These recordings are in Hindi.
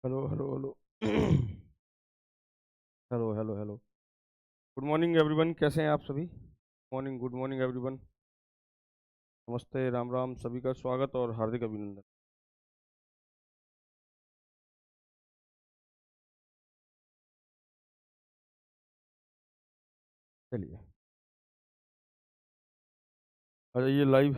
Hello hello hello. Hello hello hello. Good morning everyone, कैसे हैं आप सभी? Morning, good morning everyone. नमस्ते, राम राम, सभी का स्वागत और हार्दिक अभिनंदन। चलिए, आ जाइए लाइव।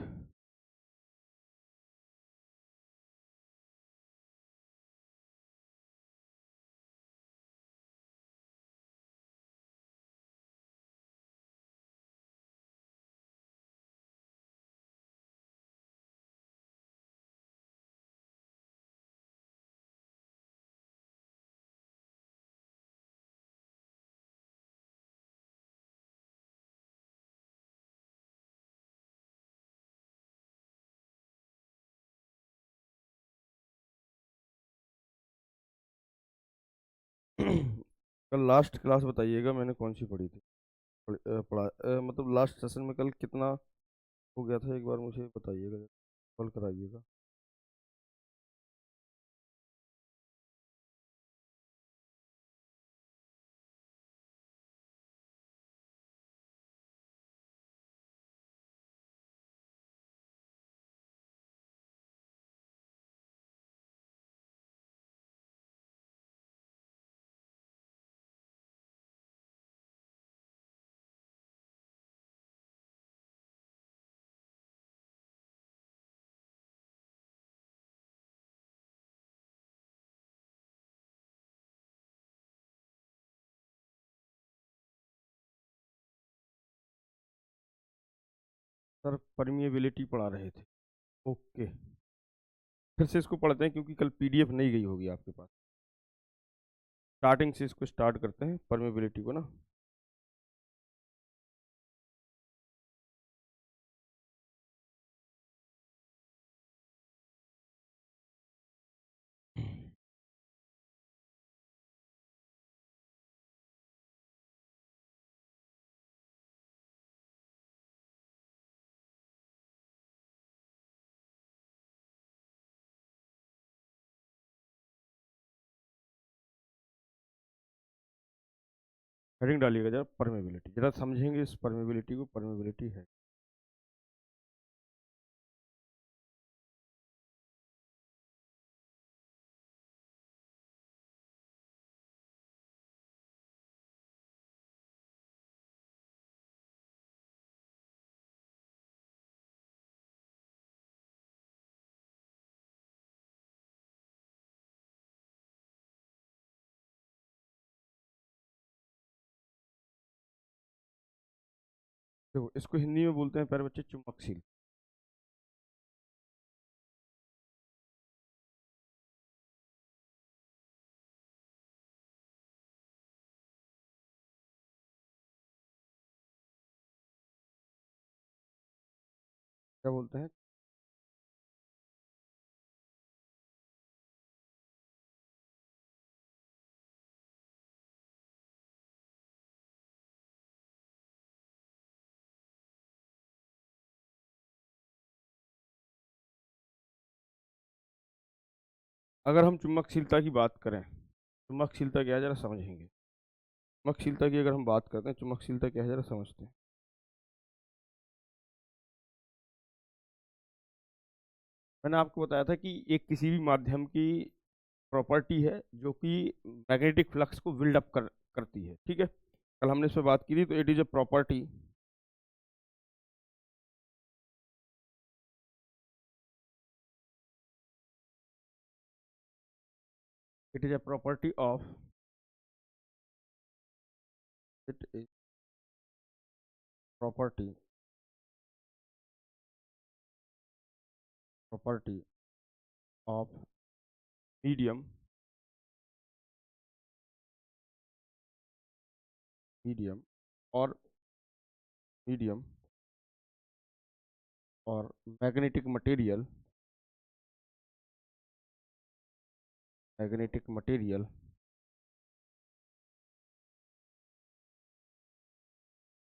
कल लास्ट क्लास बताइएगा मैंने कौन सी पढ़ी थी। मतलब लास्ट सेशन में कल कितना हो गया था, एक बार मुझे बताइएगा, कॉल कराइएगा। सर परमिएबिलिटी पढ़ा रहे थे। ओके, फिर से इसको पढ़ते हैं क्योंकि कल पीडीएफ नहीं गई होगी आपके पास। स्टार्टिंग से इसको स्टार्ट करते हैं परमिएबिलिटी को ना। हेडिंग डालिएगा जरा, परमेबिलिटी, जरा समझेंगे इस परमेबिलिटी को। परमेबिलिटी है देखो, इसको हिंदी में बोलते हैं प्यारे बच्चे चुंबकशील। क्या बोलते हैं? अगर हम चुंबकशीलता की बात करें, चुंबकशीलता क्या है जरा समझेंगे। चुंबकशीलता की अगर हम बात करते हैं, चुंबकशीलता क्या है जरा समझते हैं। मैंने आपको बताया था कि एक किसी भी माध्यम की प्रॉपर्टी है जो कि मैग्नेटिक फ्लक्स को बिल्ड अप करती है, ठीक है। कल हमने इस पर बात की थी, तो it is a property. It is a property of, it is property, property of medium, medium और मीडियम और मैग्नेटिक मटेरियल, मैग्नेटिक मटेरियल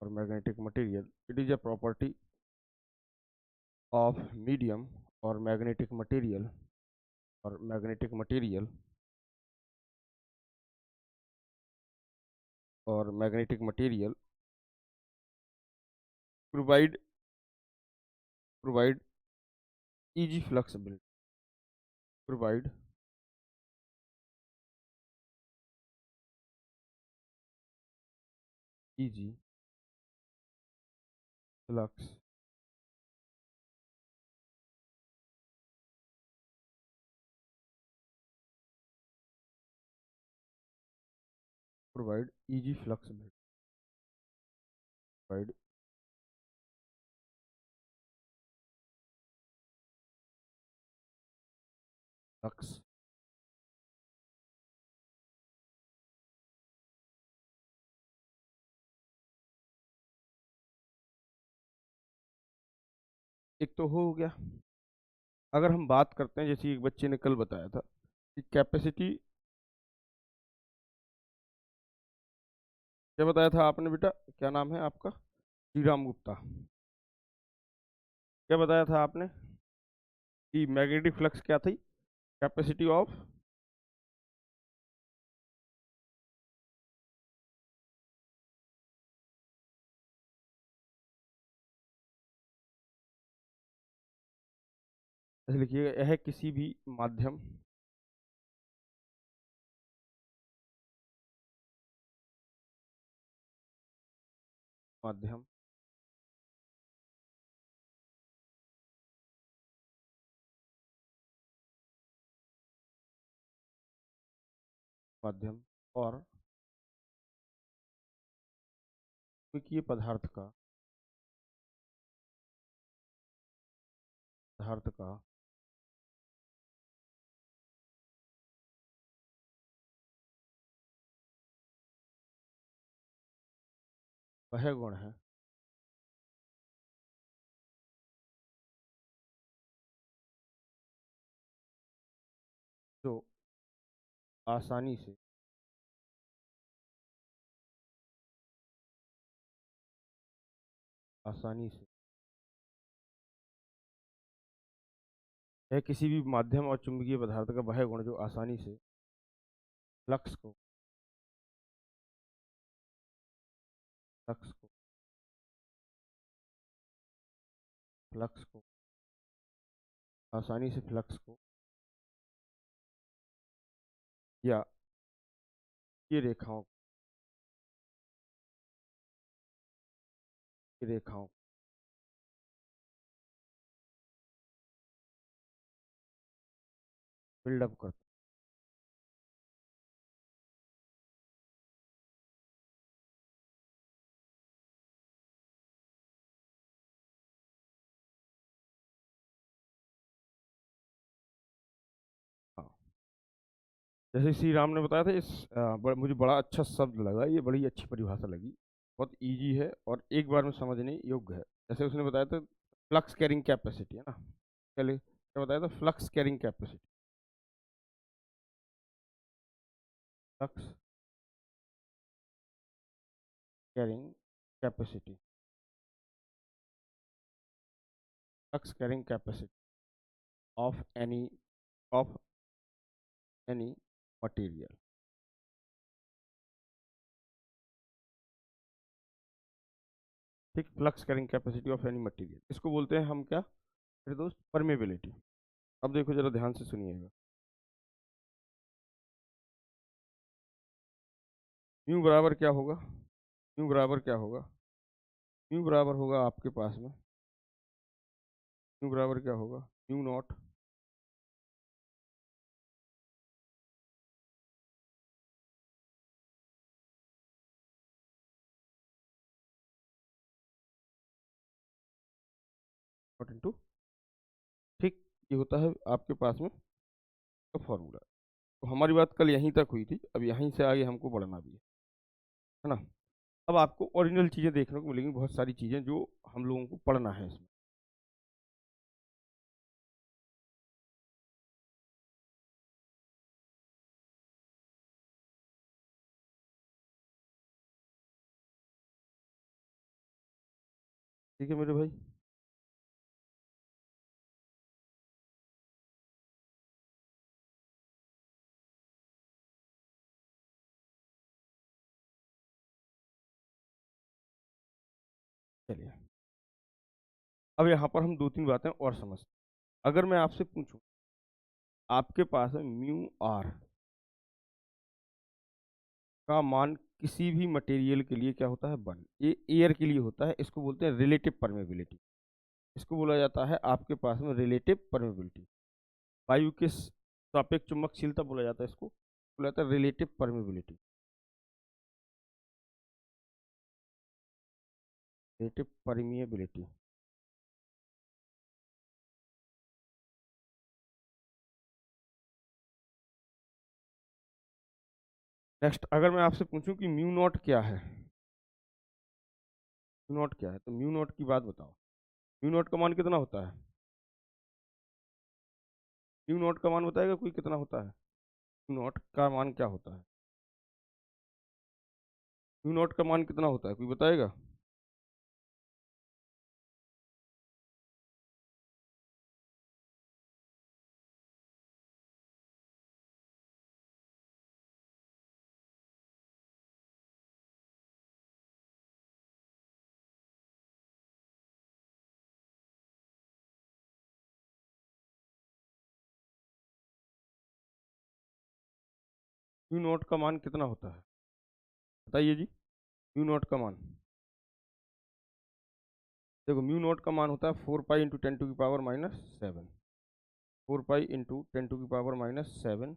और magnetic material, it is a property of medium और मैग्नेटिक मटेरियल और मैग्नेटिक मटेरियल और magnetic material provide provide easy flexibility, provide easy flux provide easy flexibility, provide flux एक तो हो गया। अगर हम बात करते हैं, जैसे एक बच्चे ने कल बताया था कि कैपेसिटी, क्या बताया था आपने बेटा, क्या नाम है आपका, श्री राम गुप्ता, क्या बताया था आपने कि मैग्नेटिक फ्लक्स क्या थी, कैपेसिटी ऑफ, लिखिएगा, यह किसी भी माध्यम माध्यम माध्यम और चुंबकीय पदार्थ का वह गुण है जो आसानी से आसानी से यह किसी भी माध्यम और चुंबकीय पदार्थ का वह गुण जो आसानी से फ्लक्स को फ्लक्स को फ्लक्स को आसानी से फ्लक्स को या ये रेखाओं बिल्डअप करता है। हाँ, जैसे श्री राम ने बताया था, मुझे बड़ा अच्छा शब्द लगा, ये बड़ी अच्छी परिभाषा लगी, बहुत इजी है और एक बार में समझने योग्य है। जैसे उसने बताया था फ्लक्स कैरिंग कैपेसिटी, है ना, चलिए क्या बताया था, flux carrying capacity, flux carrying capacity, flux carrying capacity of of any material. ठीक, flux carrying capacity of any material, इसको बोलते हैं हम क्या मेरे दोस्त, परमेबिलिटी। अब देखो जरा ध्यान से सुनिएगा, म्यू बराबर क्या होगा, म्यू बराबर क्या होगा, म्यू बराबर होगा आपके पास में, म्यू बराबर क्या होगा, म्यू नॉट 2 ठीक, ये होता है आपके पास में तो फॉर्मूला। तो हमारी बात कल यहीं तक हुई थी, अब यहीं से आगे हमको बढ़ना भी है ना। अब आपको ओरिजिनल चीज़ें देखने को मिलेंगी, बहुत सारी चीज़ें जो हम लोगों को पढ़ना है इसमें। ठीक है मेरे भाई। अब यहाँ पर हम 2-3 बातें और समझते हैं। अगर मैं आपसे पूछूं, आपके पास है म्यू आर का मान किसी भी मटेरियल के लिए क्या होता है 1, ये एयर के लिए होता है, इसको बोलते हैं रिलेटिव परमेबिलिटी। इसको बोला जाता है आपके पास में रिलेटिव परमेबिलिटी। वायु के सापेक्ष चुंबकशीलता बोला जाता है, इसको बोला जाता है relative permeability. Relative permeability. Next, अगर मैं आपसे पूछूं कि म्यू नॉट क्या है, म्यू नॉट क्या है, तो म्यू नॉट की बात बताओ। म्यू नॉट का मान कितना होता है? म्यू नॉट का मान बताएगा कोई कितना होता है? म्यू नॉट का मान क्या होता है? म्यू नॉट का मान कितना होता है, कोई बताएगा? म्यू नॉट का मान कितना होता है, बताइए जी। म्यू नॉट का मान देखो, म्यू नॉट का मान होता है 4 पाई × 10⁻⁷ 4 पाई × 10⁻⁷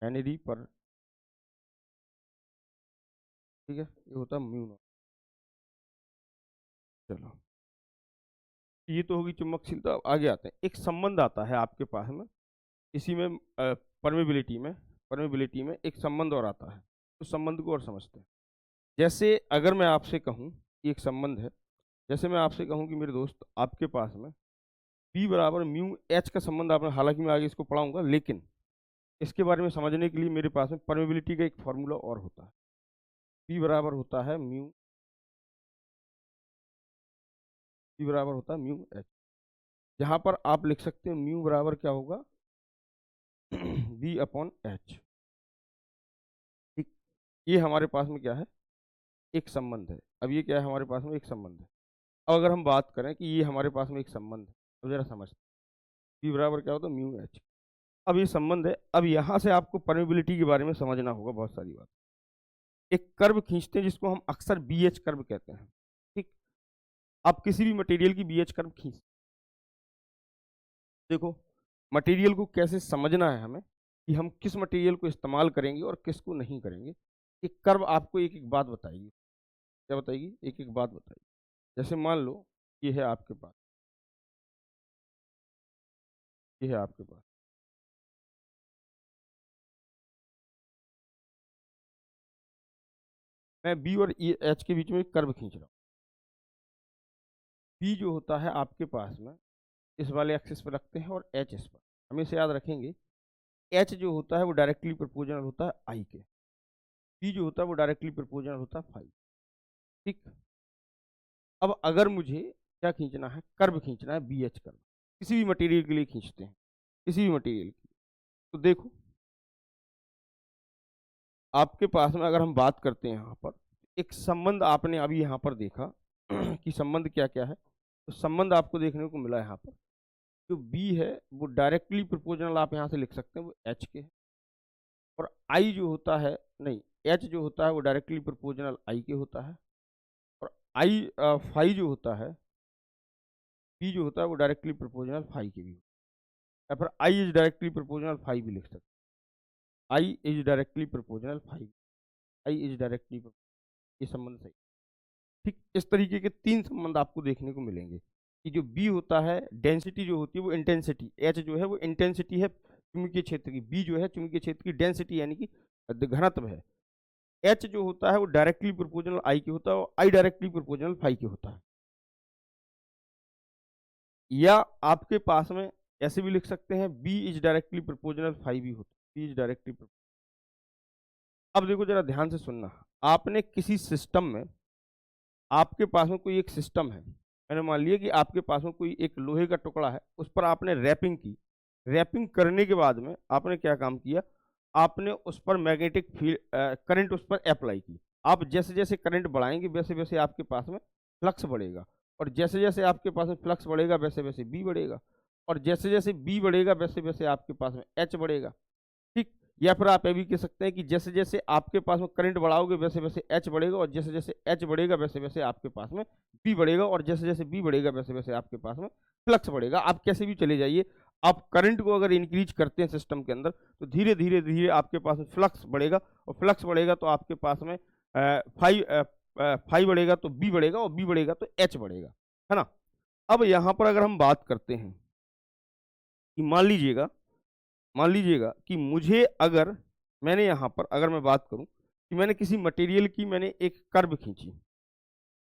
हेनरी पर, ठीक है, ये होता है म्यू नॉट। चलो, ये तो होगी चुंबकशीलता। आगे आते हैं, एक संबंध आता है आपके पास में, इसी में परमेबिलिटी में एक संबंध और आता है। उस संबंध को और समझते हैं। जैसे अगर मैं आपसे कहूँ कि एक संबंध है, जैसे मैं आपसे कहूँ कि मेरे दोस्त आपके पास में P बराबर म्यू एच का संबंध, आपने, हालांकि मैं आगे इसको पढ़ाऊंगा, लेकिन इसके बारे में समझने के लिए मेरे पास में परमेबिलिटी का एक फॉर्मूला और होता है। P बराबर होता है म्यू, P बराबर होता है म्यू एच। जहां पर आप लिख सकते हैं म्यू बराबर क्या होगा V/H। ठीक, ये हमारे पास में क्या है, एक संबंध है। अब ये क्या है, हमारे पास में एक संबंध है। अब अगर हम बात करें कि ये हमारे पास में एक संबंध है, तो जरा समझते हैं P बराबर क्या होता है म्यू एच। अब ये संबंध है, अब यहाँ से आपको परमेबिलिटी के बारे में समझना होगा बहुत सारी बात। एक कर्व खींचते हैं जिसको हम अक्सर BH कर्व कहते हैं। ठीक, आप किसी भी मटेरियल की BH कर्व खींच, देखो मटेरियल को कैसे समझना है हमें, कि हम किस मटेरियल को इस्तेमाल करेंगे और किसको नहीं करेंगे। एक कर्व आपको एक एक बात बताएगी। क्या बताएगी? एक एक बात बताएगी। जैसे मान लो ये है आपके पास, ये है आपके पास, मैं B और H के बीच में एक कर्व खींच रहा हूँ। B जो होता है आपके पास में इस वाले एक्सिस पर रखते हैं और H इस पर। हमेशा याद रखेंगे, H जो होता है वो डायरेक्टली प्रोपोर्शनल होता है I के, P जो होता है वो डायरेक्टली प्रोपोर्शनल होता है फाई। ठीक, अब अगर मुझे क्या खींचना है, कर्व खींचना है, BH कर्व, किसी भी मटेरियल के लिए खींचते हैं, किसी भी मटेरियल की, तो देखो आपके पास में अगर हम बात करते हैं यहाँ पर, एक संबंध आपने अभी यहाँ पर देखा कि संबंध क्या क्या है, तो संबंध आपको देखने को मिला यहाँ पर। जो B है वो डायरेक्टली प्रोपोर्शनल, आप यहाँ से लिख सकते हैं, वो H के है। और I जो होता है, नहीं, H जो होता है वो डायरेक्टली प्रोपोर्शनल I के होता है। और I फाई जो होता है, P जो होता है वो डायरेक्टली प्रोपोर्शनल फाई के भी, या फिर I is directly proportional phi भी लिख सकते हैं। I is directly proportional phi, I is directly, ये संबंध सही। ठीक, इस तरीके के 3 संबंध आपको देखने को मिलेंगे कि जो B होता है, डेंसिटी जो होती है वो इंटेंसिटी, H जो है वो इंटेंसिटी है चुंबकीय क्षेत्र की, B जो है चुंबकीय क्षेत्र की डेंसिटी यानी कि घनत्व है। H जो होता है वो डायरेक्टली प्रोपोर्शनल I के होता है और I डायरेक्टली प्रोपोर्शनल फाई के होता है। या आपके पास में ऐसे भी लिख सकते हैं, B is directly proportional phi भी होता है, B इज डायरेक्टली। अब देखो जरा ध्यान से सुनना, आपने किसी सिस्टम में, आपके पास में कोई एक सिस्टम है, मैंने मान लिया कि आपके पास में कोई एक लोहे का टुकड़ा है, उस पर आपने रैपिंग की। रैपिंग करने के बाद में आपने क्या काम किया, आपने उस पर मैग्नेटिक फील्ड करंट उस पर अप्लाई की। आप जैसे जैसे करंट बढ़ाएंगे वैसे वैसे आपके पास में फ्लक्स बढ़ेगा, और जैसे जैसे आपके पास में फ्लक्स बढ़ेगा वैसे वैसे बी बढ़ेगा, और जैसे जैसे बी बढ़ेगा वैसे वैसे आपके पास में एच बढ़ेगा। ठीक, या फिर आप ये भी कह सकते हैं कि जैसे जैसे आपके पास में करंट बढ़ाओगे वैसे वैसे एच बढ़ेगा, और जैसे जैसे एच बढ़ेगा वैसे वैसे आपके पास में बी बढ़ेगा, और जैसे जैसे बी बढ़ेगा वैसे वैसे आपके पास में फ्लक्स बढ़ेगा। आप कैसे भी चले जाइए, आप करंट को अगर इंक्रीज करते हैं सिस्टम के अंदर तो धीरे धीरे धीरे आपके पास में फ्लक्स बढ़ेगा, और फ्लक्स बढ़ेगा तो आपके पास में फाइव बढ़ेगा तो बी बढ़ेगा, और बी बढ़ेगा तो एच बढ़ेगा, है ना। अब यहाँ पर अगर हम बात करते हैं कि मान लीजिएगा कि मुझे अगर मैंने यहाँ पर अगर मैं बात करूँ कि मैंने किसी मटेरियल की मैंने एक कर्व खींची,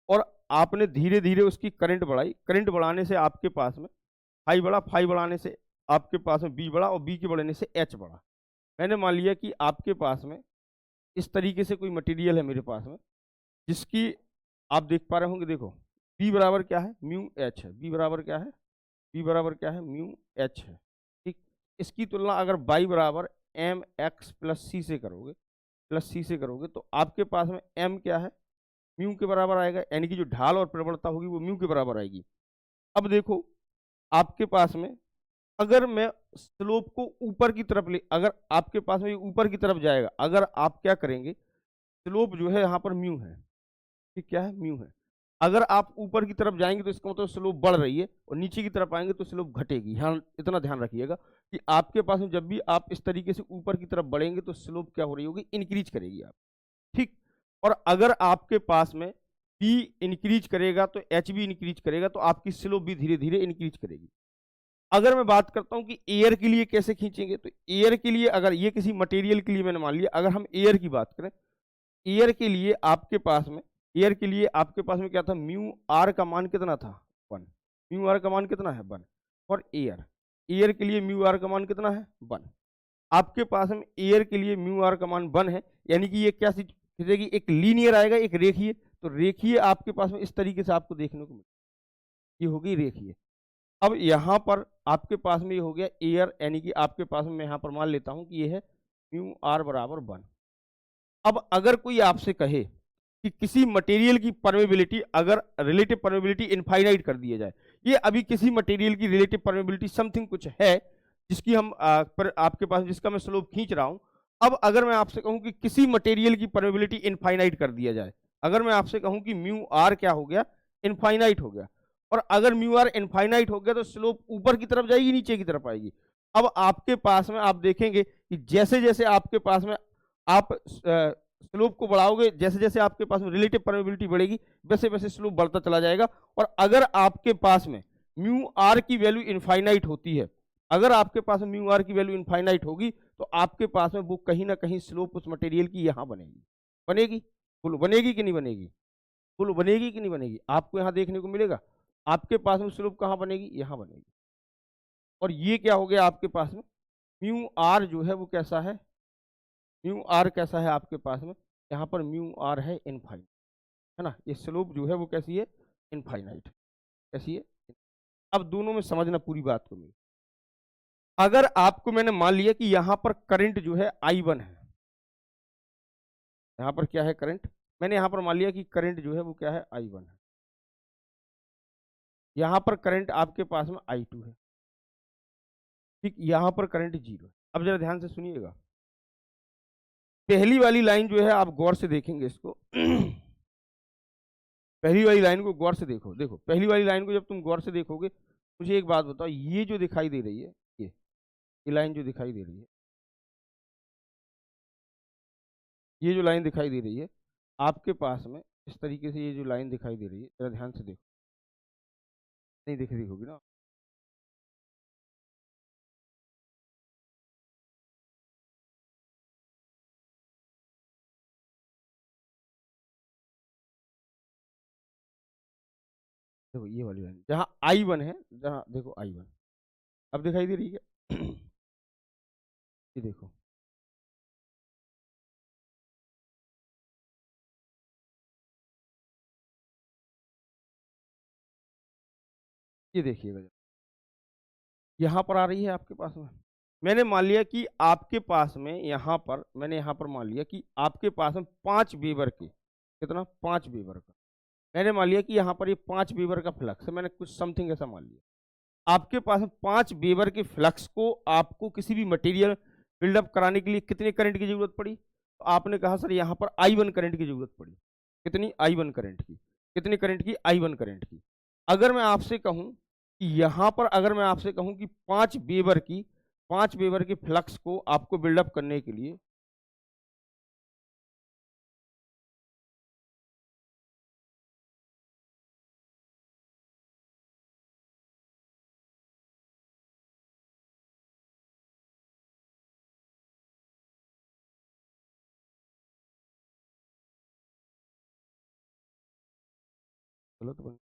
और आपने धीरे धीरे उसकी करंट बढ़ाई, करंट बढ़ाने से आपके पास में फाई बढ़ा, फाई बढ़ाने से आपके पास में बी बढ़ा, और बी के बढ़ने से एच बढ़ा। मैंने मान लिया कि आपके पास में इस तरीके से कोई मटेरियल है मेरे पास में, जिसकी आप देख पा रहे होंगे, देखो बी बराबर क्या है, म्यू एच है। बी बराबर क्या है, बी बराबर क्या है, म्यू एच है। ठीक, इसकी तुलना अगर बाई बराबर एम एक्स प्लस सी से करोगे, तो आपके पास में एम क्या है, म्यू के बराबर आएगा, यानी कि जो ढाल और प्रवणता होगी वो म्यू के बराबर आएगी। अब देखो आपके पास में अगर मैं स्लोप को ऊपर की तरफ ले, अगर आपके पास में ऊपर की तरफ जाएगा, अगर आप क्या करेंगे, स्लोप जो है यहाँ पर म्यू है, ठीक, क्या है, म्यू है। अगर आप ऊपर की तरफ जाएंगे तो इसका मतलब स्लोप बढ़ रही है, और नीचे की तरफ आएंगे तो स्लोप घटेगी। हाँ, इतना ध्यान रखिएगा कि आपके पास में जब भी आप इस तरीके से ऊपर की तरफ बढ़ेंगे तो स्लोप क्या हो रही होगी, इंक्रीज करेगी आप। ठीक, और अगर आपके पास में बी इंक्रीज करेगा तो एच भी इंक्रीज करेगा, तो आपकी स्लोप भी धीरे धीरे इंक्रीज करेगी। अगर मैं बात करता हूं कि एयर के लिए कैसे खींचेंगे, तो एयर के लिए अगर ये किसी मटेरियल के लिए मैंने मान लिया, अगर हम एयर की बात करें, एयर के लिए आपके पास में क्या था, म्यू आर का मान कितना था, 1। म्यू आर का मान कितना है, 1। और एयर के लिए म्यू आर का मान कितना है, 1। आपके पास में एयर के लिए म्यू आर का मान 1 है, यानी कि ये क्या खींचेगी, एक लीनियर आएगा, एक रेखीय। तो रेखीय आपके पास में इस तरीके से आपको देखने को मिलेगी, ये होगी रेखीय। अब यहाँ पर आपके पास में ये हो गया एयर, यानी कि आपके पास में मैं यहाँ पर मान लेता हूँ कि ये है म्यू आर बराबर 1। अब अगर कोई आपसे कहे कि किसी मटेरियल की परमेबिलिटी, अगर रिलेटिव परमेबिलिटी इनफाइनाइट कर दिया जाए, ये अभी किसी मटेरियल की रिलेटिव परमेबिलिटी समथिंग कुछ है जिसकी हम पर आपके पास जिसका मैं स्लोप खींच रहा हूं। अब अगर मैं आपसे कहूं कि किसी मटेरियल की परमेबिलिटी इनफाइनाइट कर दिया जाए, अगर मैं आपसे कहूं कि म्यू आर क्या हो गया, इनफाइनाइट हो गया, और अगर म्यू आर इनफाइनाइट हो गया तो स्लोप ऊपर की तरफ जाएगी, नीचे की तरफ आएगी। अब आपके पास में आप देखेंगे कि जैसे जैसे आपके पास में आप स्लोप को बढ़ाओगे, जैसे जैसे आपके पास में रिलेटिव परमेबिलिटी बढ़ेगी वैसे वैसे स्लोप बढ़ता चला जाएगा। और अगर आपके पास में म्यू आर की वैल्यू इनफाइनाइट होती है, अगर आपके पास में म्यू आर की वैल्यू इनफाइनाइट होगी, तो आपके पास में वो कहीं ना कहीं स्लोप उस मटेरियल की यहाँ बनेगी। बनेगी, बोलो बनेगी कि नहीं बनेगी, बोलो बनेगी कि नहीं बनेगी। आपको यहाँ देखने को मिलेगा आपके पास में स्लोप कहाँ बनेगी, यहाँ बनेगी। और ये क्या हो गया आपके पास में, म्यू आर जो है वो कैसा है, म्यू आर कैसा है आपके पास में, यहाँ पर म्यू आर है इनफाइनाइट, है ना। ये स्लोप जो है वो कैसी है, इनफाइनाइट, कैसी है। अब दोनों में समझना पूरी बात को मेरी। अगर आपको मैंने मान लिया कि यहाँ पर करंट जो है I1 है, यहाँ पर क्या है करंट, मैंने यहाँ पर मान लिया कि करंट जो है वो क्या है, I1 है। यहाँ पर करंट आपके पास में I2 है, ठीक, यहाँ पर करंट 0 है। अब जरा ध्यान से सुनिएगा, पहली वाली लाइन जो है आप गौर से देखेंगे इसको पहली वाली लाइन को गौर से देखो, देखो पहली वाली लाइन को जब तुम गौर से देखोगे, मुझे एक बात बताओ, ये जो दिखाई दे रही है, ये लाइन जो दिखाई दे रही है, ये जो लाइन दिखाई दे रही है आपके पास में इस तरीके से, ये जो लाइन दिखाई दे रही है, जरा ध्यान से देखो, नहीं दिख रही होगी ना, देखो ये वाली लाइन जहाँ I1 है, जहाँ देखो I1 अब दिखाई दे रही है क्या ये देखो, ये देखिएगा, यहाँ पर आ रही है आपके पास में। मैंने मान लिया कि आपके पास में यहाँ पर, मैंने यहाँ पर मान लिया कि आपके पास में 5 वेबर के, कितना, 5 वेबर का, मैंने मान लिया कि यहाँ पर ये 5 वेबर का फ्लक्स है, मैंने कुछ समथिंग ऐसा मान लिया। आपके पास में 5 वेबर के फ्लक्स को आपको किसी भी मटेरियल बिल्डअप कराने के लिए कितने करंट की जरूरत पड़ी? तो आपने कहा सर यहाँ पर I1 करंट की जरूरत पड़ी। कितनी? I1 करंट की। कितने करंट की? I1 करंट की। अगर मैं आपसे कहूं कि यहाँ पर अगर मैं आपसे कहूं कि 5 वेबर की फ्लक्स को आपको बिल्डअप करने के लिए गलत बन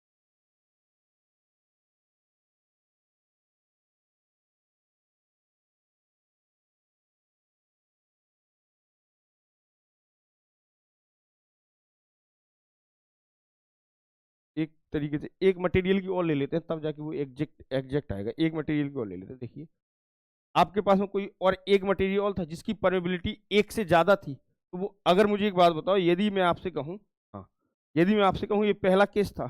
एक तरीके से एक मटेरियल की और ले लेते हैं, तब जाके वो एग्जैक्ट एग्जैक्ट आएगा। एक मटेरियल की और ले लेते हैं। देखिए आपके पास में कोई और एक मटेरियल और था जिसकी परमेबिलिटी एक से ज्यादा थी, तो वो, अगर मुझे एक बात बताओ, यदि मैं आपसे कहूं, हाँ, यदि मैं आपसे कहूं, ये पहला केस था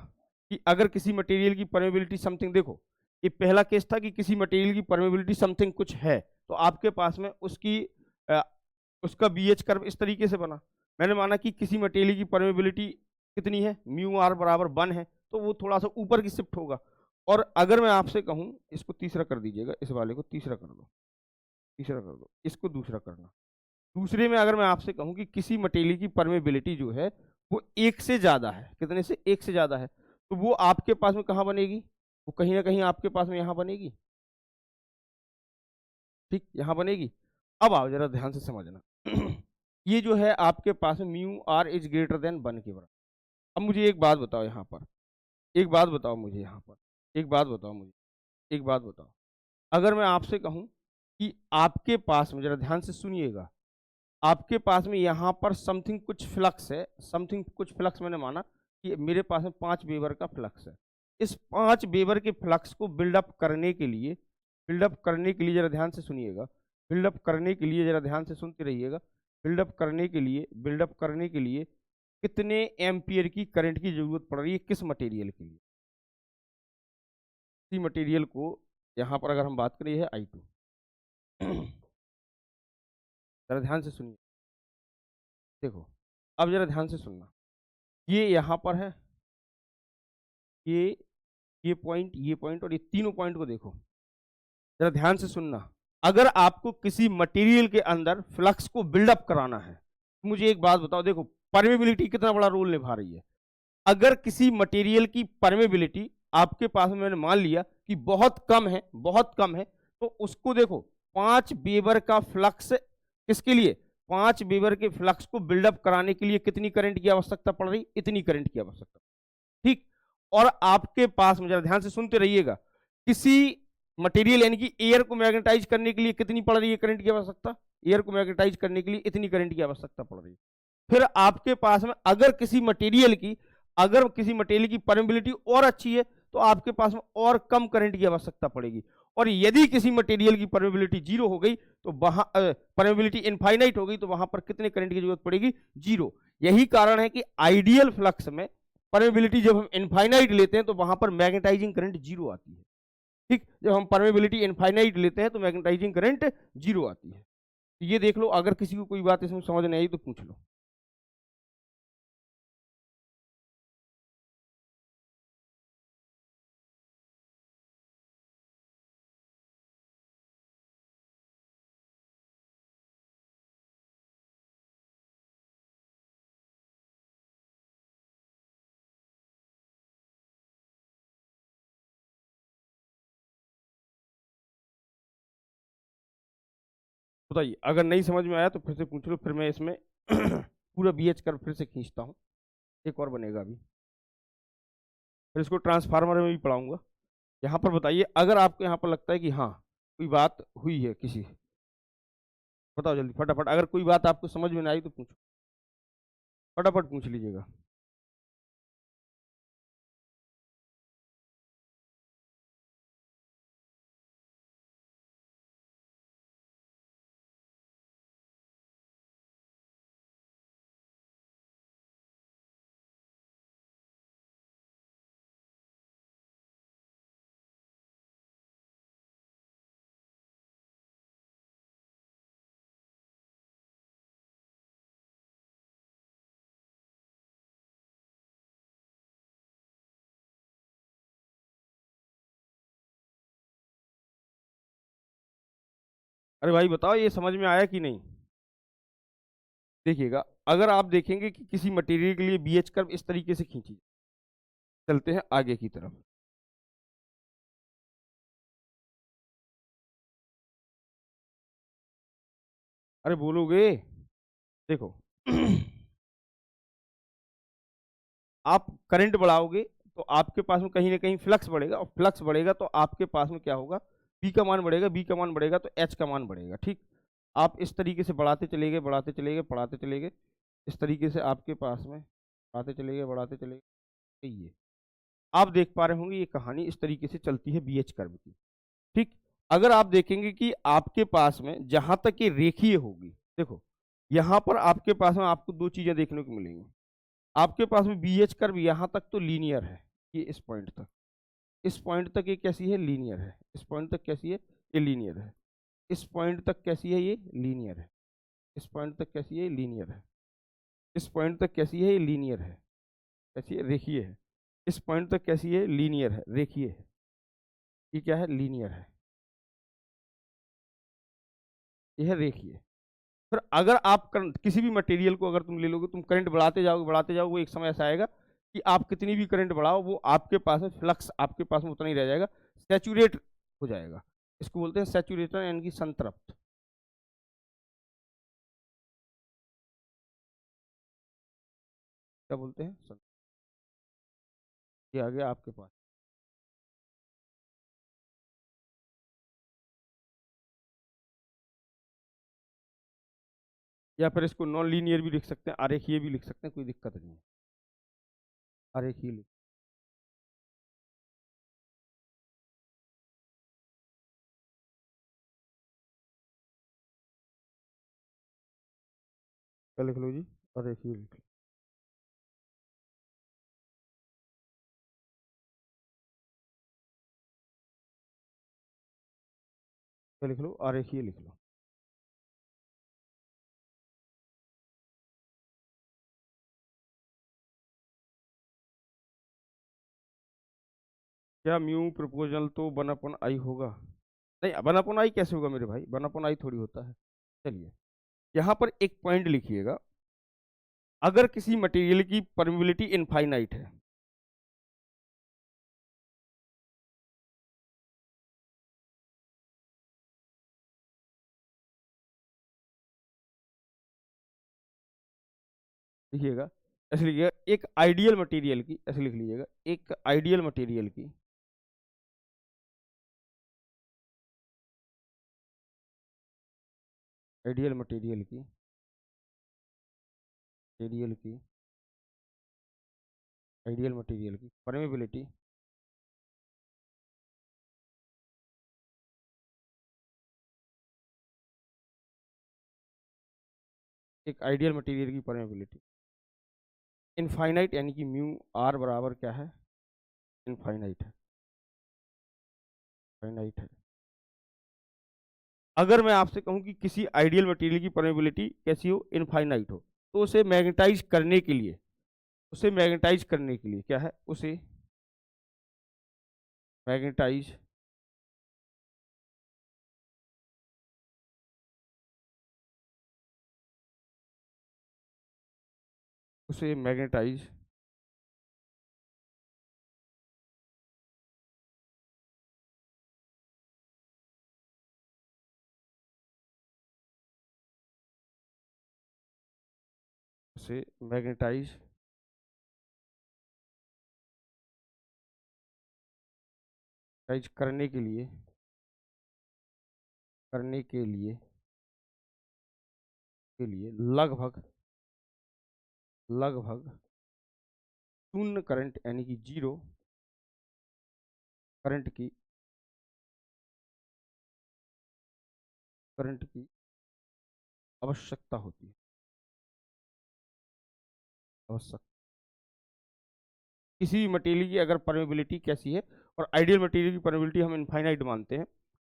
कि अगर किसी मटेरियल की परमेबिलिटी समथिंग, देखो ये पहला केस था कि किसी मटेरियल की परमेबिलिटी समथिंग कुछ है, तो आपके पास में अ, उसका बीएच कर्व इस तरीके से बना। मैंने माना कि किसी मटेरियल की परमेबिलिटी कितनी है, म्यू आर बराबर 1 है, तो वो थोड़ा सा ऊपर की शिफ्ट होगा। और अगर मैं आपसे कहूं, इसको तीसरा कर दीजिएगा, इस वाले को तीसरा कर दो, तीसरा कर दो, इसको दूसरा करना। दूसरे में अगर मैं आपसे कहूं कि किसी मटेरियल की परमेबिलिटी जो है वो एक से ज्यादा है, कितने से? एक से ज्यादा है, तो वो आपके पास में कहाँ बनेगी? वो कहीं ना कहीं आपके पास में यहाँ बनेगी। ठीक, यहाँ बनेगी। अब आओ जरा ध्यान से समझना। ये जो है आपके पास में mu r is greater than 1 के बराबर। अब मुझे एक बात बताओ यहाँ पर, एक बात बताओ मुझे यहाँ पर, एक बात बताओ मुझे, एक बात बताओ। अगर मैं आपसे कहूं कि आपके पास में, जरा ध्यान से सुनिएगा, आपके पास में यहाँ पर समथिंग कुछ फ्लक्स है, समथिंग कुछ फ्लक्स, मैंने माना कि मेरे पास में 5 वेबर का फ्लक्स है। इस 5 वेबर के फ्लक्स को बिल्डअप करने के लिए, बिल्डअप करने के लिए जरा ध्यान से सुनिएगा, बिल्डअप करने के लिए जरा ध्यान से सुनते रहिएगा, बिल्डअप करने के लिए, बिल्डअप करने के लिए कितने एम्पियर की करंट की जरूरत पड़ रही है, किस मटेरियल के लिए? इसी मटेरियल को यहाँ पर अगर हम बात करें, है I2। जरा ध्यान से सुनिए, देखो, अब जरा ध्यान से सुनना। ये यहाँ पर है, ये ये पॉइंट, ये पॉइंट और ये तीनों पॉइंट को देखो, जरा ध्यान से सुनना। अगर आपको किसी मटेरियल के अंदर फ्लक्स को बिल्डअप कराना है, तो मुझे एक बात बताओ, देखो परमेबिलिटी कितना बड़ा रोल निभा रही है। अगर किसी मटेरियल की परमेबिलिटी आपके पास में, मैंने मान लिया कि बहुत कम है, बहुत कम है, तो उसको देखो, 5 वेबर का फ्लक्स किसके लिए? 5 वेबर के फ्लक्स को बिल्डअप कराने के लिए कितनी करंट की आवश्यकता पड़ रही? इतनी करंट की आवश्यकता। ठीक, और आपके पास में, जरा ध्यान से सुनते रहिएगा, किसी मटेरियल यानी कि एयर को मैग्नेटाइज करने के लिए कितनी पड़ रही है करंट की आवश्यकता? एयर को मैग्नेटाइज करने के लिए इतनी करंट की आवश्यकता पड़ रही है। फिर आपके पास में अगर किसी मटेरियल की, अगर किसी मटेरियल की परमेबिलिटी और अच्छी है, तो आपके पास में और कम करंट की आवश्यकता पड़ेगी। और यदि किसी मटेरियल की परमेबिलिटी जीरो हो गई, तो वहां परमेबिलिटी इनफाइनाइट हो गई, तो वहां पर कितने करंट की जरूरत पड़ेगी? जीरो। यही कारण है कि आइडियल फ्लक्स में परमेबिलिटी जब हम इनफाइनाइट लेते हैं, तो वहां पर मैग्नेटाइजिंग करंट जीरो आती है। ठीक, जब हम परमेबिलिटी इनफाइनाइट लेते हैं, तो मैग्नेटाइजिंग करंट जीरो आती है। ये देख लो, अगर किसी को कोई बात इसमें समझ नहीं आई तो पूछ लो। बताइए, अगर नहीं समझ में आया तो फिर से पूछ लो, फिर मैं इसमें पूरा बीएच कर फिर से खींचता हूँ। एक और बनेगा अभी, फिर इसको ट्रांसफार्मर में भी पढ़ाऊंगा। यहाँ पर बताइए, अगर आपको यहाँ पर लगता है कि हाँ कोई बात हुई है किसी, बताओ जल्दी फटाफट, अगर कोई बात आपको समझ में नहीं आई तो पूछो, फटाफट पूछ लीजिएगा। अरे भाई बताओ ये समझ में आया कि नहीं? देखिएगा, अगर आप देखेंगे कि किसी मटेरियल के लिए बीएच कर्व इस तरीके से खींची, चलते हैं आगे की तरफ। अरे बोलोगे? देखो आप करंट बढ़ाओगे तो आपके पास में कहीं ना कहीं फ्लक्स बढ़ेगा, और फ्लक्स बढ़ेगा तो आपके पास में क्या होगा, बी का मान बढ़ेगा, बी का मान बढ़ेगा तो एच का मान बढ़ेगा। ठीक, आप इस तरीके से बढ़ाते चले गए, बढ़ाते चले गए, बढ़ाते चले गए, इस तरीके से आपके पास में बढ़ाते चले गए, बढ़ाते चले गए। ये आप देख पा रहे होंगे, ये कहानी इस तरीके से चलती है बीएच कर्व की। ठीक, अगर आप देखेंगे कि आपके पास में जहां तक ये रेखीय होगी, देखो यहां पर आपके पास में आपको दो चीजें देखने को मिलेंगी। आपके पास में बीएच कर्व यहां तक तो लीनियर है, ये इस पॉइंट तक, इस पॉइंट तक ये कैसी है, लीनियर है। इस पॉइंट तक कैसी है, ये लीनियर है। इस पॉइंट तक कैसी है, ये लीनियर है। इस पॉइंट तक कैसी है, लीनियर है। इस पॉइंट तक कैसी है, ये लीनियर है। कैसी है, रेखीय है। इस पॉइंट तक कैसी है, लीनियर है, रेखीय है। ये क्या है, लीनियर है। यह रेखीय है। फिर अगर आप किसी भी मटेरियल को अगर तुम ले लोगे, तुम करंट बढ़ाते जाओगे, वो एक समय ऐसा आएगा कि आप कितनी भी करंट बढ़ाओ, वो आपके पास में फ्लक्स आपके पास में उतना ही रह जाएगा, सैचुरेट हो जाएगा। इसको बोलते हैं सैचुरेशन, यानी कि संतृप्त। क्या बोलते हैं, ये आ गया आपके पास। या फिर इसको नॉन लीनियर भी लिख सकते हैं, आरेखीय भी लिख सकते हैं, कोई दिक्कत नहीं है। आरेखीय लिख, क्या लिख लो जी, आरेखीय लिख लो। क्या लिख लो, आरेखीय लिख लो। क्या म्यू प्रपोजल तो वन अपॉन आई होगा? नहीं, वन अपॉन आई कैसे होगा मेरे भाई, वन अपॉन आई थोड़ी होता है। चलिए, यहाँ पर एक पॉइंट लिखिएगा, अगर किसी मटेरियल की परमिबिलिटी इनफाइनाइट है, लिखिएगा, ऐसे लिखिएगा, एक आइडियल मटेरियल की, ऐसे लिख लीजिएगा, एक आइडियल मटेरियल की, आइडियल मटेरियल की, मटेरियल की, आइडियल मटेरियल की परमेबिलिटी, एक आइडियल मटेरियल की परमेबिलिटी इनफाइनाइट, यानी कि म्यू आर बराबर क्या है, इनफाइनाइट है, फाइनाइट है। अगर मैं आपसे कहूं कि किसी आइडियल मटेरियल की परमेबिलिटी कैसी हो, इनफाइनाइट हो, तो उसे मैग्नेटाइज करने के लिए, उसे मैग्नेटाइज करने के लिए क्या है, उसे मैग्नेटाइज, उसे मैग्नेटाइज उसे मैग्नेटाइज करने के लिए, करने के लिए लगभग, लगभग शून्य करंट, यानी कि जीरो करंट की, करंट की आवश्यकता होती है, आवश्यक। किसी भी मटेरियल की अगर परमेबिलिटी कैसी है, और आइडियल मटेरियल की परमेबिलिटी हम इनफाइनाइट मानते हैं,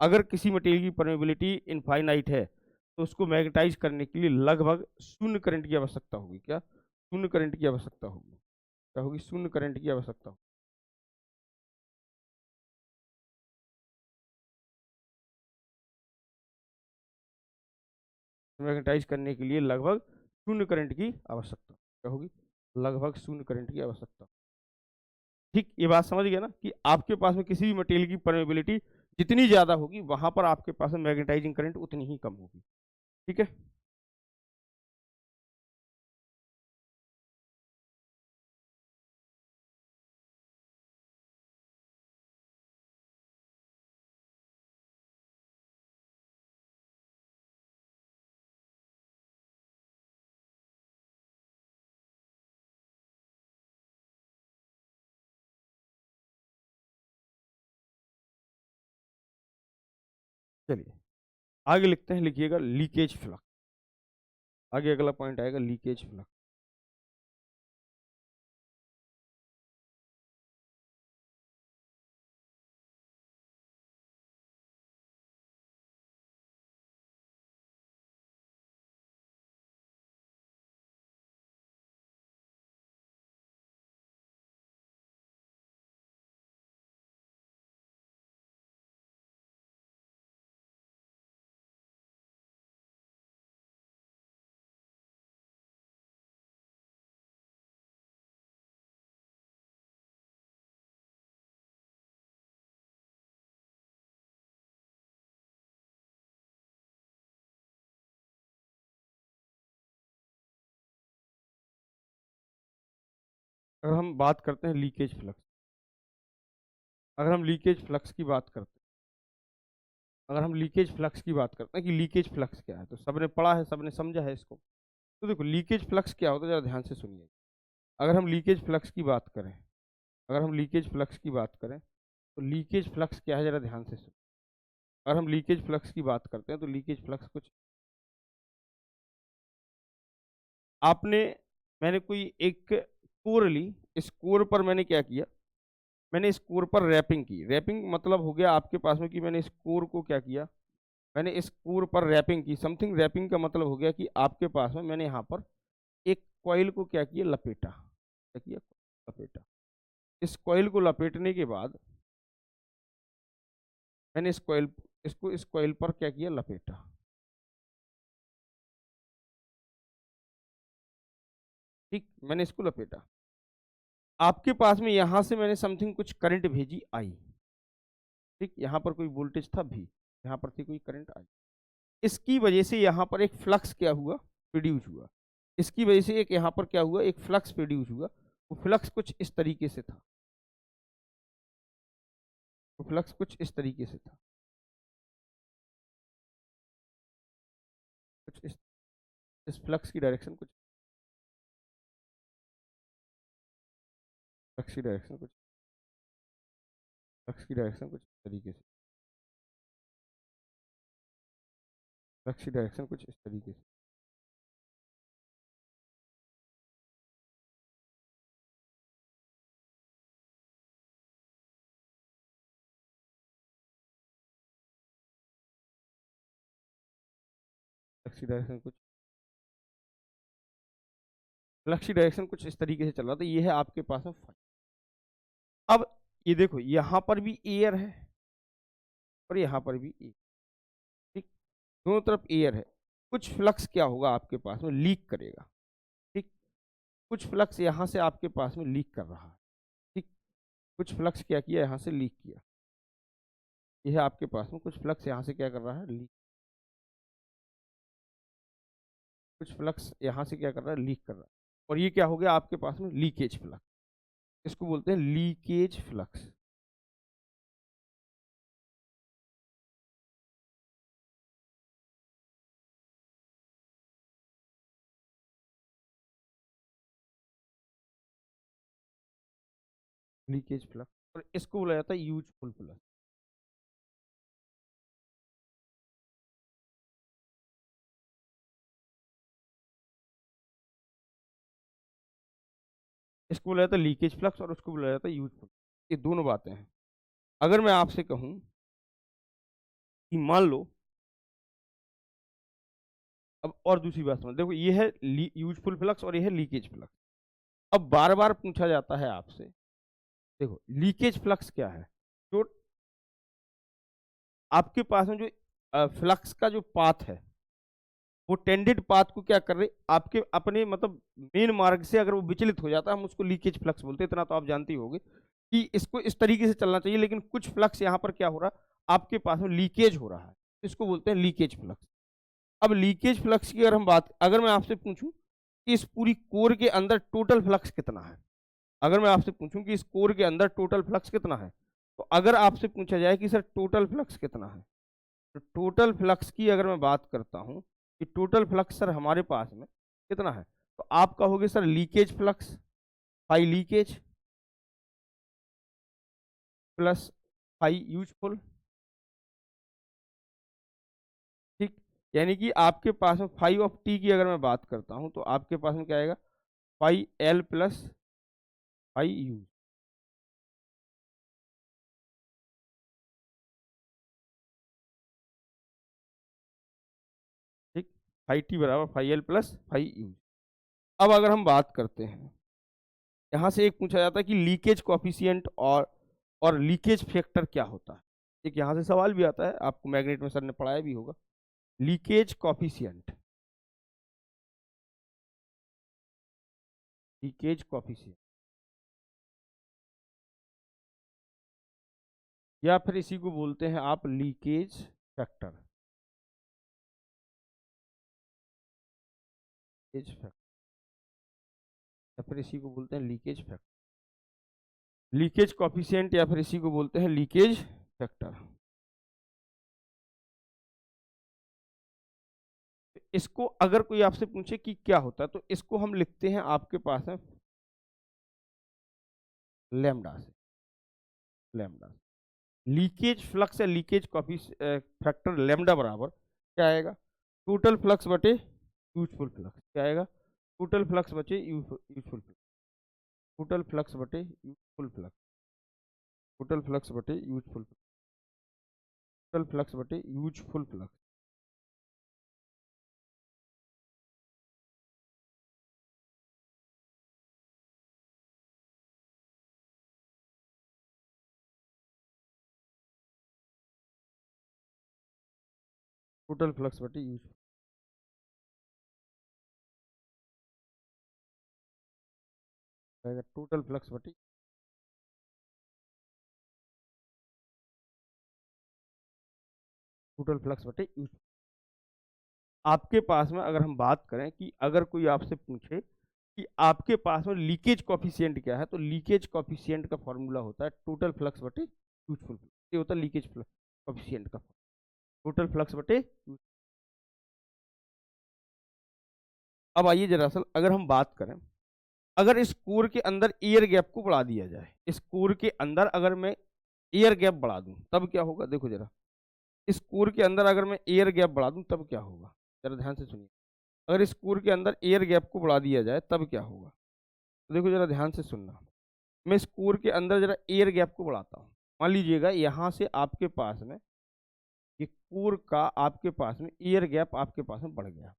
अगर किसी मटेरियल की परमेबिलिटी इनफाइनाइट है तो उसको मैग्नेटाइज करने के लिए लगभग शून्य करंट की आवश्यकता होगी। क्या, शून्य करंट की आवश्यकता होगी, क्या होगी, शून्य करंट की आवश्यकता होगी। मैग्नेटाइज करने के लिए लगभग शून्य करंट की आवश्यकता क्या होगी, लगभग शून्य करंट की आवश्यकता। ठीक, ये बात समझ गया ना कि आपके पास में किसी भी मटेरियल की परमेबिलिटी जितनी ज्यादा होगी वहां पर आपके पास में मैग्नेटाइजिंग करंट उतनी ही कम होगी। ठीक है, चलिए आगे लिखते हैं, लिखिएगा लीकेज फ्लक्स। आगे अगला पॉइंट आएगा लीकेज फ्लक्स। अगर हम बात करते हैं लीकेज फ्लक्स, अगर हम लीकेज फ्लक्स की बात करते हैं, अगर हम लीकेज फ्लक्स की बात करते हैं कि लीकेज फ्लक्स क्या है, तो सबने पढ़ा है, सबने समझा है इसको। तो देखो लीकेज फ्लक्स क्या होता है, जरा ध्यान से सुनिए। अगर हम लीकेज फ्लक्स की बात करें, अगर हम लीकेज फ्लक्स की बात करें तो लीकेज फ्लक्स क्या है, जरा ध्यान से सुनिए। अगर हम लीकेज फ्लक्स की बात करते हैं तो लीकेज फ्लक्स कुछ आपने, मैंने कोई एक कोर ली, इस कोर पर मैंने क्या किया, मैंने इस कोर पर रैपिंग की। रैपिंग मतलब हो गया आपके पास में कि मैंने इस कोर को क्या किया, मैंने इस कोर पर रैपिंग की। समथिंग रैपिंग का मतलब हो गया कि आपके पास में मैंने यहाँ पर एक कॉइल को क्या किया, लपेटा। क्या किया, लपेटा। इस कॉइल को लपेटने के बाद मैंने इस कॉइल, इसको इस कॉइल पर क्या किया, लपेटा। ठीक, मैंने इसको लपेटा। आपके पास में यहां से मैंने समथिंग कुछ करंट भेजी आई। ठीक, यहाँ पर कोई वोल्टेज था भी, यहाँ पर थी कोई करंट आई। इसकी वजह से यहाँ पर एक फ्लक्स क्या हुआ, प्रोड्यूस हुआ। इसकी वजह से एक यहाँ पर क्या हुआ, एक फ्लक्स प्रोड्यूस हुआ। वो फ्लक्स कुछ इस तरीके से था, वो फ्लक्स कुछ इस तरीके से था, कुछ इस फ्लक्स की डायरेक्शन कुछ, फ्लक्स की डायरेक्शन कुछ, फ्लक्स की डायरेक्शन कुछ इस तरीके से, फ्लक्स की डायरेक्शन कुछ इस तरीके से। फ्लक्स की डायरेक्शन कुछ, फ्लक्स की डायरेक्शन कुछ इस तरीके से चल रहा था। ये है आपके पास में अब ये देखो यहाँ पर भी एयर है और यहाँ पर भी एयर। ठीक, दोनों तरफ एयर है। कुछ फ्लक्स क्या होगा आपके पास में, लीक करेगा। ठीक, कुछ फ्लक्स यहाँ से आपके पास में लीक कर रहा है। ठीक, कुछ फ्लक्स क्या किया, यहाँ से लीक किया। यह है आपके पास में कुछ फ्लक्स यहाँ से क्या कर रहा है, लीक। कुछ फ्लक्स यहाँ से क्या कर रहा है, लीक कर रहा है। और ये क्या हो गया आपके पास में, लीकेज फ्लक्स। इसको बोलते हैं लीकेज फ्लक्स। लीकेज फ्लक्स, और इसको बोला जाता है यूजफुल फ्लक्स। इसको बोला जाता है लीकेज फ्लक्स और उसको बोला जाता है यूजफुल। ये दोनों बातें हैं। अगर मैं आपसे कहूं कि मान लो, अब और दूसरी बात समझ, देखो ये है यूजफुल फ्लक्स और ये है लीकेज फ्लक्स। अब बार बार पूछा जाता है आपसे, देखो लीकेज फ्लक्स क्या है, जो आपके पास में जो फ्लक्स का जो पाथ है वो टेंडेड पाथ को क्या कर रहे, आपके अपने मतलब मेन मार्ग से अगर वो विचलित हो जाता है, हम उसको लीकेज फ्लक्स बोलते हैं। इतना तो आप जानते ही होंगे कि इसको इस तरीके से चलना चाहिए, लेकिन कुछ फ्लक्स यहाँ पर क्या हो रहा है, आपके पास में लीकेज हो रहा है, इसको बोलते हैं लीकेज फ्लक्स। अब लीकेज फ्लक्स की अगर हम बात, अगर मैं आपसे पूछूं कि इस पूरी कोर के अंदर टोटल फ्लक्स कितना है, अगर मैं आपसे पूछूं कि इस कोर के अंदर टोटल फ्लक्स कितना है, तो अगर आपसे पूछा जाए कि सर टोटल फ्लक्स कितना है, तो टोटल फ्लक्स की अगर मैं बात करता हूं कि टोटल फ्लक्स सर हमारे पास में कितना है, तो आप कहोगे sir leakage flux, phi leakage plus phi useful. ठीक, यानी कि आपके पास में फाइव ऑफ टी की अगर मैं बात करता हूं तो आपके पास में क्या आएगा, phi l plus phi u. ठीक, फाई टी बराबर phi l plus phi u. अब अगर हम बात करते हैं, यहाँ से एक पूछा जाता है कि लीकेज कॉफिशिएंट और लीकेज फैक्टर क्या होता है। एक यहाँ से सवाल भी आता है, आपको मैग्नेट में सर ने पढ़ाया भी होगा, लीकेज कॉफिशिएंट, लीकेज कॉफिशिएंट, या फिर इसी को बोलते हैं आप लीकेज फैक्टर, लीकेज फैक्टर, या फिर इसी को बोलते हैं लीकेज फैक्टर, लीकेज कॉफिशिएंट, या फिर इसी को बोलते हैं लीकेज फैक्टर। इसको अगर कोई आपसे पूछे कि क्या होता है, तो इसको हम लिखते हैं आपके पास है लैम्डा से, लैम्डा लीकेज फ्लक्स या लीकेज कॉफी फैक्टर लैम्डा बराबर क्या आएगा, टोटल फ्लक्स बटे यूजफुल फ्लक्स। क्या आएगा, टोटल फ्लक्स बचे यूजफुल फ्लक्स, टोटल फ्लक्स बटे यूजफुल फ्लक्स, टोटल फ्लक्स बटे यूजफुल, टोटल फ्लक्स बटे यूजफुल फ्लक्स। टोटल फ्लक्स बटे यूज, टोटल फ्लक्स बटे, टोटल फ्लक्स बटे यूज। आपके पास में अगर हम बात करें कि अगर कोई आपसे पूछे कि आपके पास में लीकेज कॉफिशिएंट क्या है, तो लीकेज कॉफिशिएंट का फॉर्मूला होता है टोटल फ्लक्स बटे यूजफुल फ्लक्स। ये होता है लीकेज कॉफिशिएंट का, टोटल फ्लक्स बटे। अब आइए जरा असल अगर हम बात करें, अगर इस कोर के अंदर एयर गैप को बढ़ा दिया जाए, इस कोर के अंदर अगर मैं एयर गैप बढ़ा दूं तब क्या होगा, देखो जरा, इस कोर के अंदर अगर मैं एयर गैप बढ़ा दूं तब क्या होगा, जरा ध्यान से सुनिए। अगर इस कोर के अंदर एयर गैप को बढ़ा दिया जाए तब क्या होगा, तो देखो जरा ध्यान से सुनना। मैं इस कोर के अंदर जरा एयर गैप को बढ़ाता हूँ, मान लीजिएगा यहाँ से आपके पास में ये कोर का आपके पास में एयर गैप आपके पास में बढ़ गया।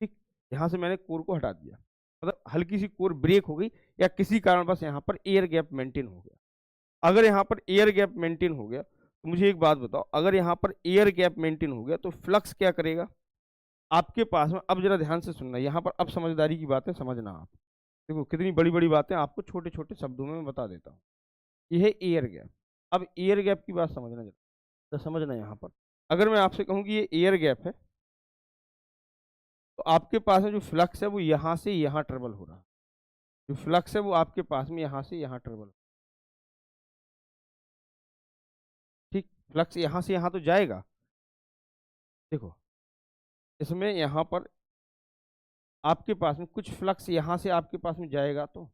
ठीक, यहाँ से मैंने कोर को हटा दिया, मतलब हल्की सी कोर ब्रेक हो गई या किसी कारणवश यहाँ पर एयर गैप मेंटेन हो गया। अगर यहाँ पर एयर गैप मेंटेन हो गया तो मुझे एक बात बताओ, अगर यहाँ पर एयर गैप मेंटेन हो गया तो फ्लक्स क्या करेगा आपके पास में। अब जरा ध्यान से सुनना, यहाँ पर अब समझदारी की बातें समझना आप। देखो कितनी बड़ी बड़ी बातें आपको छोटे छोटे शब्दों में मैं बता देता हूँ। ये है एयर गैप। अब एयर गैप की बात समझना जरा, तो समझना यहाँ पर, अगर मैं आपसे कहूँ कि ये एयर गैप है, तो आपके पास में जो फ्लक्स है वो यहाँ से यहाँ ट्रेवल हो रहा है, जो फ्लक्स है वो आपके पास में यहाँ से यहाँ ट्रेवल, ठीक, फ्लक्स यहाँ से यहाँ तो जाएगा। देखो इसमें यहाँ पर आपके पास में कुछ फ्लक्स यहाँ से आपके पास में जाएगा, तो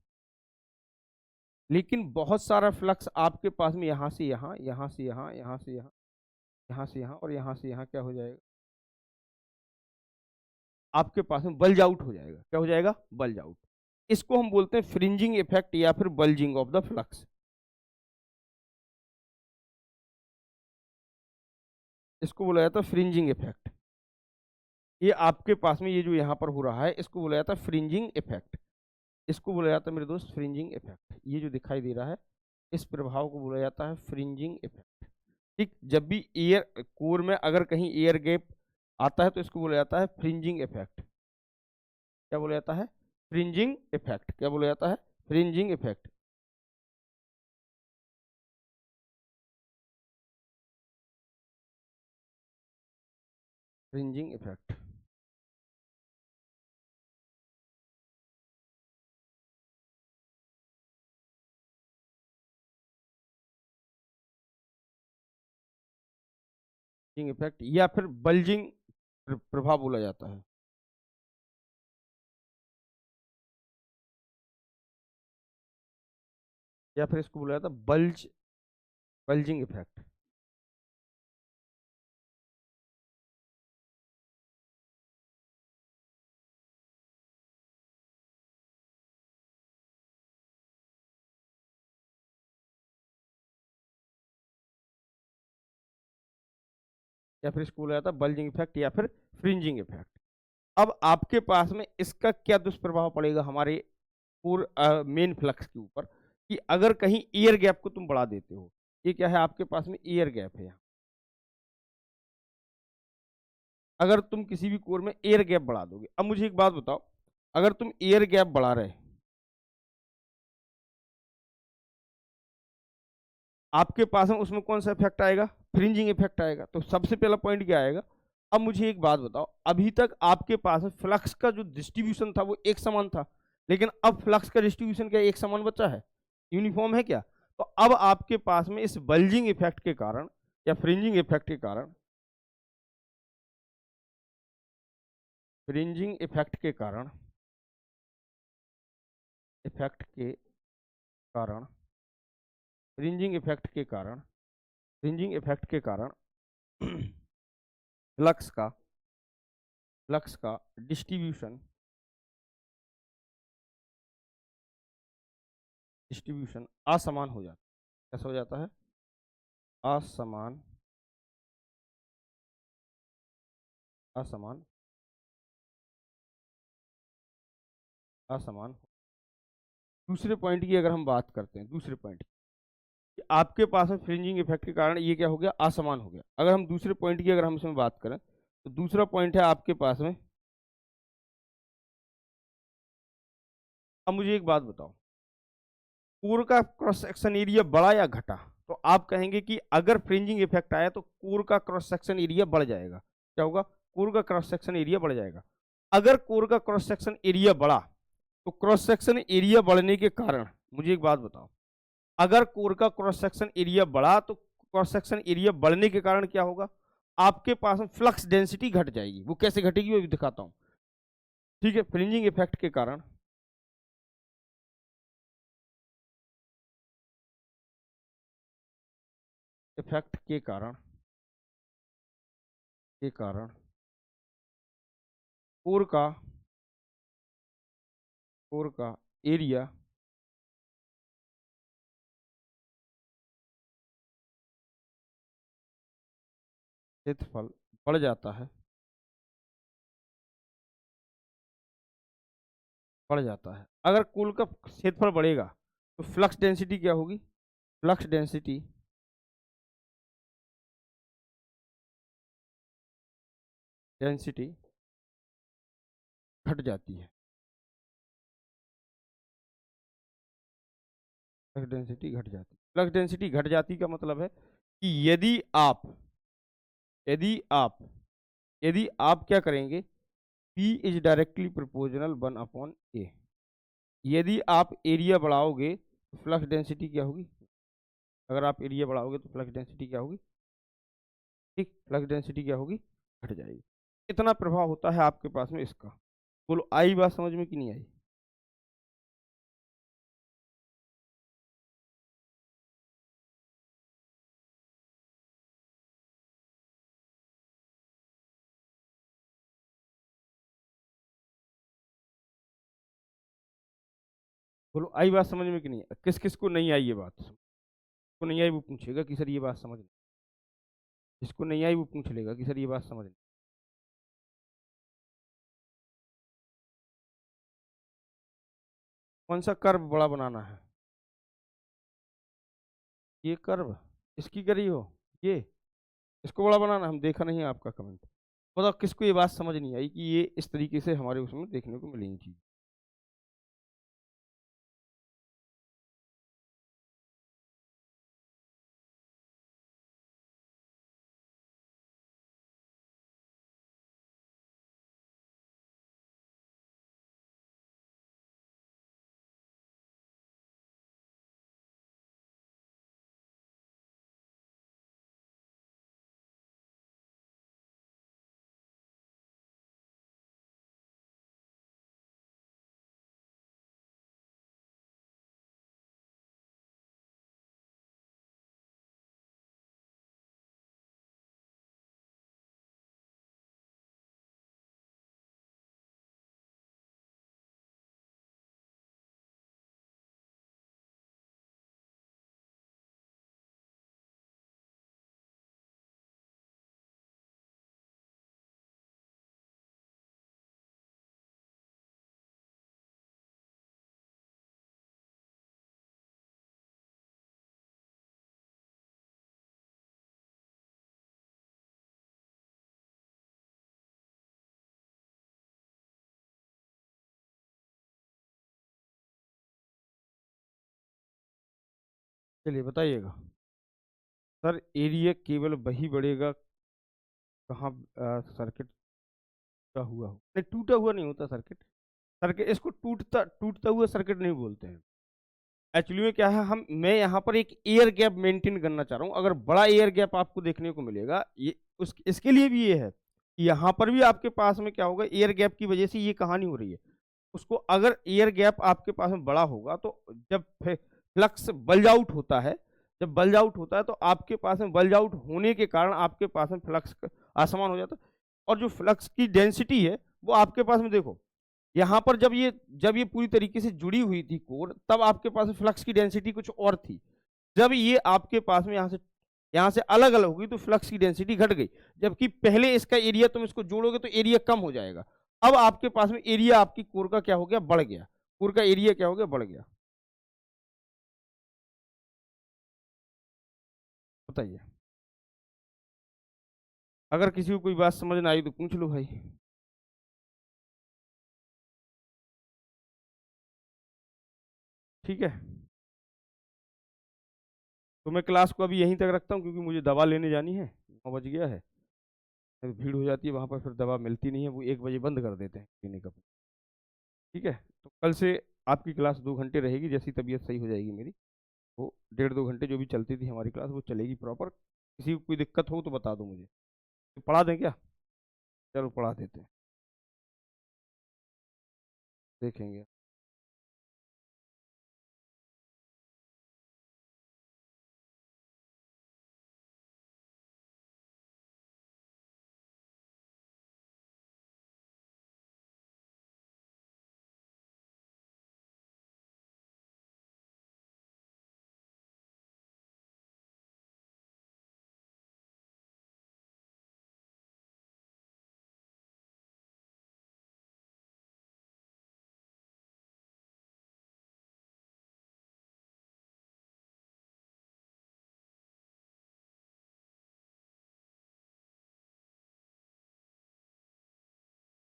लेकिन बहुत सारा फ्लक्स आपके पास में यहाँ से यहाँ, यहाँ से यहाँ, यहाँ से यहाँ, यहाँ से यहाँ और यहाँ से यहाँ क्या हो जाएगा, आपके पास में बल्ज आउट हो जाएगा। क्या हो जाएगा, बल्ज आउट। इसको हम बोलते हैं फ्रिंजिंग इफेक्ट या फिर बल्जिंग ऑफ द फ्लक्स। इसको बोला जाता है फ्रिंजिंग इफेक्ट। ये आपके पास में ये जो यहाँ पर हो रहा है इसको बोला जाता है फ्रिंजिंग इफेक्ट। इसको बोला जाता है मेरे दोस्त फ्रिंजिंग इफेक्ट। ये जो दिखाई दे रहा है इस प्रभाव को बोला जाता है फ्रिंजिंग इफेक्ट। ठीक, जब भी एयर कोर में अगर कहीं एयर गैप आता है तो इसको बोला जाता है फ्रिंजिंग इफेक्ट। क्या बोला जाता है? Fringing effect. क्या बोला जाता है? Fringing effect. Fringing effect. Effect या फिर बल्जिंग प्रभाव बोला जाता है। या फिर इसको बोला जाता है बल्जिंग इफेक्ट। या फिर इसको बोला जाता है बल्जिंग इफेक्ट या फिर फ्रिंजिंग इफेक्ट। अब आपके पास में इसका क्या दुष्प्रभाव पड़ेगा हमारे पूरे मेन फ्लक्स के ऊपर, कि अगर कहीं एयर गैप को तुम बढ़ा देते हो। ये क्या है? आपके पास में एयर गैप है यहाँ। अगर तुम किसी भी कोर में एयर गैप बढ़ा दोगे, अब मुझे एक बात बताओ, अगर तुम एयर गैप बढ़ा रहे, आपके पास में उसमें कौन सा इफेक्ट आएगा? फ्रिंजिंग इफेक्ट आएगा। तो सबसे पहला पॉइंट क्या आएगा? अब मुझे एक बात बताओ, अभी तक आपके पास फ्लक्स का जो डिस्ट्रीब्यूशन था वो एक समान था, लेकिन अब फ्लक्स का डिस्ट्रीब्यूशन क्या एक समान बचा है? यूनिफॉर्म है क्या? तो अब आपके पास में इस बल्जिंग इफेक्ट के कारण या फ्रिंजिंग इफेक्ट के कारण, फ्रिंजिंग इफेक्ट के कारण, इफेक्ट के कारण, फ्रिंजिंग इफेक्ट के कारण, फ्रिंजिंग इफेक्ट के कारण फ्लक्स का, फ्लक्स का डिस्ट्रीब्यूशन, डिस्ट्रीब्यूशन असमान हो जाता है। कैसा हो जाता है? असमान, असमान, असमान। दूसरे पॉइंट की अगर हम बात करते हैं, दूसरे पॉइंट कि आपके पास में फ्रिंजिंग इफेक्ट के कारण ये क्या हो गया? असमान हो गया। अगर हम दूसरे पॉइंट की अगर हम इसमें बात करें, तो दूसरा पॉइंट है आपके पास में, अब मुझे एक बात बताओ, कोर का क्रॉस सेक्शन एरिया बढ़ा या घटा? तो आप कहेंगे कि अगर फ्रिंजिंग इफेक्ट आया तो कोर का क्रॉस सेक्शन एरिया बढ़ जाएगा। क्या होगा? कोर का क्रॉस सेक्शन एरिया बढ़ जाएगा। अगर कोर का क्रॉस सेक्शन एरिया बढ़ा, तो क्रॉस सेक्शन एरिया बढ़ने के कारण, मुझे एक बात बताओ, अगर कोर का क्रॉस सेक्शन एरिया बढ़ा तो क्रॉस सेक्शन एरिया बढ़ने के कारण क्या होगा? आपके पास में फ्लक्स डेंसिटी घट जाएगी। वो कैसे घटेगी वो भी दिखाता हूं। ठीक है, फ्रिंजिंग इफेक्ट के कारण, इफेक्ट के कारण, के कारण कोर का, कोर का एरिया, क्षेत्रफल बढ़ जाता है, बढ़ जाता है। अगर कोर का क्षेत्रफल बढ़ेगा तो फ्लक्स डेंसिटी क्या होगी? फ्लक्स डेंसिटी, डेंसिटी घट जाती है। फ्लक्स डेंसिटी घट जाती है। फ्लक्स डेंसिटी घट जाती का मतलब है कि यदि आप यदि आप क्या करेंगे, P is directly proportional 1/A। यदि आप एरिया बढ़ाओगे तो फ्लक्स डेंसिटी क्या होगी? अगर आप एरिया बढ़ाओगे तो फ्लक्स डेंसिटी क्या होगी? ठीक, फ्लक्स डेंसिटी क्या होगी? घट जाएगी। कितना प्रभाव होता है आपके पास में इसका? बोलो, आई बात समझ में कि नहीं आई? बोलो, आई बात समझ में कि नहीं? किस किस को नहीं आई ये बात? जिसको नहीं आई वो पूछेगा कि सर ये बात समझ नहीं। जिसको नहीं आई वो पूछ लेगा कि सर ये बात समझ नहीं। कौन सा कर्व बड़ा बनाना है? ये कर्व, इसकी करी हो ये, इसको बड़ा बनाना, हम देखा नहीं है आपका कमेंट। बताओ किसको ये बात समझ नहीं आई कि ये इस तरीके से हमारे उसमें देखने को मिलेंगी चीज। चलिए बताइएगा। सर एरिया केवल वही बढ़ेगा कहाँ सर्किट का हुआ हो, नहीं टूटा हुआ नहीं होता सर्किट। सर्किट इसको टूटता टूटता हुआ सर्किट नहीं बोलते हैं। एक्चुअली में क्या है, मैं यहाँ पर एक एयर गैप मेंटेन करना चाह रहा हूँ। अगर बड़ा एयर गैप आपको देखने को मिलेगा, ये उस इसके लिए भी ये है कि यहाँ पर भी आपके पास में क्या होगा, एयर गैप की वजह से ये कहानी हो रही है। उसको अगर एयर गैप आपके पास में बड़ा होगा तो जब फ्लक्स बल्ज आउट होता है, जब बल्ज आउट होता है तो आपके पास में बल्ज आउट होने के कारण आपके पास में फ्लक्स आसमान हो जाता है। और जो फ्लक्स की डेंसिटी है वो आपके पास में देखो, यहाँ पर जब ये पूरी तरीके से जुड़ी हुई थी कोर, तब आपके पास फ्लक्स की डेंसिटी कुछ और थी। जब ये आपके पास में यहाँ से अलग अलग होगी तो फ्लक्स की डेंसिटी घट गई। जबकि पहले इसका एरिया तुम इसको जोड़ोगे तो एरिया कम हो जाएगा। अब आपके पास में एरिया आपकी कोर का क्या हो गया, बढ़ गया। कोर का एरिया क्या हो गया, बढ़ गया। बताइए। अगर किसी को कोई बात समझ ना आई तो पूछ लो भाई। ठीक है, तो मैं क्लास को अभी यहीं तक रखता हूँ क्योंकि मुझे दवा लेने जानी है, 9 बज गया है। फिर भीड़ हो जाती है वहाँ पर, फिर दवा मिलती नहीं है, वो 1 बजे बंद कर देते हैं क्लिनिक अपना। ठीक है, तो कल से आपकी क्लास 2 घंटे रहेगी, जैसी तबीयत सही हो जाएगी मेरी। वो 1.5 2 घंटे जो भी चलती थी हमारी क्लास वो चलेगी प्रॉपर। किसी को कोई दिक्कत हो तो बता दो मुझे, तो पढ़ा दें क्या? चलो पढ़ा देते हैं, देखेंगे।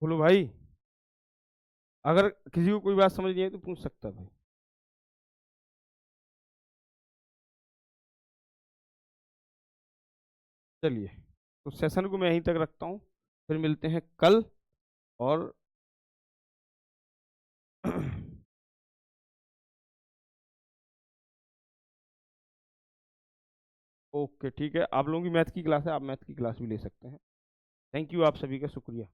बोलो भाई, अगर किसी को कोई बात समझ नहीं आई तो पूछ सकता है भाई। चलिए, तो सेशन को मैं यहीं तक रखता हूँ, फिर मिलते हैं कल। और ओके ठीक है, आप लोगों की मैथ की क्लास है, आप मैथ की क्लास भी ले सकते हैं। थैंक यू, आप सभी का शुक्रिया।